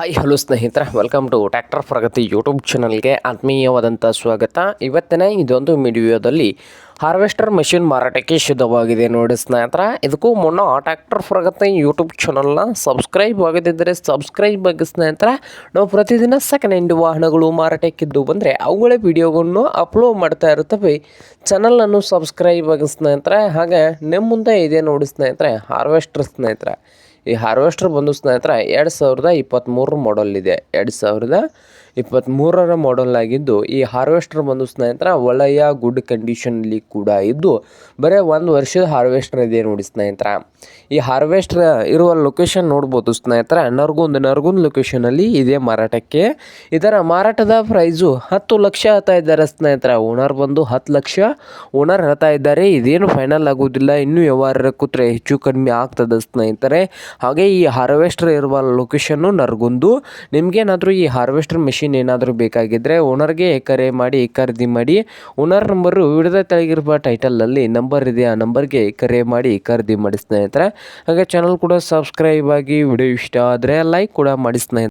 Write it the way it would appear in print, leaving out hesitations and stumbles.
Hi hello ಸ್ನೇಹಿತರೆ, welcome to tractor Pragati YouTube ಚಾನಲ್ಗೆ ಆತ್ಮೀಯವಾದಂಥ ಸ್ವಾಗತ. ಇವತ್ತಿನ ಇದೊಂದು ವಿಡಿಯೋದಲ್ಲಿ ಹಾರ್ವೆಸ್ಟರ್ ಮಷಿನ್ ಮಾರಾಟಕ್ಕೆ ಸಿದ್ಧವಾಗಿದೆ ನೋಡಿ ಸ್ನೇಹಿತರೆ. ಇದಕ್ಕೂ ಮುನ್ನ ಟ್ರ್ಯಾಕ್ಟರ್ ಪ್ರಗತಿ ಯೂಟ್ಯೂಬ್ ಚಾನಲ್ನ ಸಬ್ಸ್ಕ್ರೈಬ್ ಆಗದಿದ್ದರೆ ಸಬ್ಸ್ಕ್ರೈಬ್ ಆಗಿ ಸ್ನೇಹಿತರೆ. ನಾವು ಪ್ರತಿದಿನ ಸೆಕೆಂಡ್ ಹ್ಯಾಂಡ್ ವಾಹನಗಳು ಮಾರಾಟಕ್ಕಿದ್ದು ಬಂದರೆ ಅವುಗಳ ವಿಡಿಯೋಗಳನ್ನು ಅಪ್ಲೋಡ್ ಮಾಡ್ತಾ ಇರ್ತವೆ. ಚಾನಲನ್ನು ಸಬ್ಸ್ಕ್ರೈಬ್ ಆಗಿ ಸ್ನೇಹಿತರೆ. ಹಾಗೆ ನಿಮ್ಮ ಮುಂದೆ ಇದೆ ನೋಡಿ ಸ್ನೇಹಿತರೆ, ಹಾರ್ವೆಸ್ಟರ್ ಸ್ನೇಹಿತರೆ. ಈ ಹಾರ್ವೆಸ್ಟರ್ ಬಂದು ಸ್ನೇಹಿತರೆ 2023 ಮಾಡಲ್ ಇದೆ. 2023 ಮಾಡಲ್ ಆಗಿದ್ದು ಈ ಹಾರ್ವೆಸ್ಟರ್ ಬಂದು ಸ್ನೇಹಿತರೆ ಒಳ್ಳೆಯ ಗುಡ್ ಕಂಡೀಷನಲ್ಲಿ ಕೂಡ ಇದ್ದು ಬರೀ 1 ವರ್ಷದ ಹಾರ್ವೆಸ್ಟರ್ ಇದೆ ನೋಡಿ ಸ್ನೇಹಿತರೆ. ಈ ಹಾರ್ವೆಸ್ಟರ್ ಇರುವ ಲೊಕೇಶನ್ ನೋಡ್ಬೋದು ಸ್ನೇಹಿತರೆ, ನರಗುಂದ್ ಲೊಕೇಶನಲ್ಲಿ ಇದೆ ಮಾರಾಟಕ್ಕೆ. ಇದರ ಮಾರಾಟದ ಪ್ರೈಸು 10 ಲಕ್ಷ ಹೇಳ್ತಾ ಇದ್ದಾರೆ ಸ್ನೇಹಿತರೆ. ಓನರ್ ಬಂದು 10 ಲಕ್ಷ ಓನರ್ ಹೇಳ್ತಾ ಇದ್ದಾರೆ. ಇದೇನು ಫೈನಲ್ ಆಗೋದಿಲ್ಲ, ಇನ್ನೂ ವ್ಯವಹಾರ ಕೂತ್ರೆ ಹೆಚ್ಚು ಕಡಿಮೆ ಆಗ್ತದೆ ಸ್ನೇಹಿತರೆ. ಹಾಗೆ ಈ ಹಾರ್ವೆಸ್ಟರ್ ಇರುವ ಲೊಕೇಶನ್ನು ನರಗುಂದು. ನಿಮಗೇನಾದರೂ ಈ ಹಾರ್ವೆಸ್ಟರ್ ಮೆಷಿನ್ ಏನಾದರೂ ಬೇಕಾಗಿದ್ದರೆ ಓನರ್ಗೆ ಕರೆ ಮಾಡಿ ಖರೀದಿ ಮಾಡಿ. ಓನರ್ ನಂಬರು ವಿಡಿಯೋದ ತೆಳಗಿರುವ ಟೈಟಲಲ್ಲಿ ನಂಬರ್ ಇದೆ, ಆ ನಂಬರ್ಗೆ ಕರೆ ಮಾಡಿ ಖರೀದಿ ಮಾಡಿ ಸ್ನೇಹಿತರೆ. ಹಾಗೆ ಚಾನಲ್ ಕೂಡ ಸಬ್ಸ್ಕ್ರೈಬ್ ಆಗಿ. ವಿಡಿಯೋ ಇಷ್ಟ ಆದರೆ ಲೈಕ್ ಕೂಡ ಮಾಡಿ ಸ್ನೇಹಿತರೆ.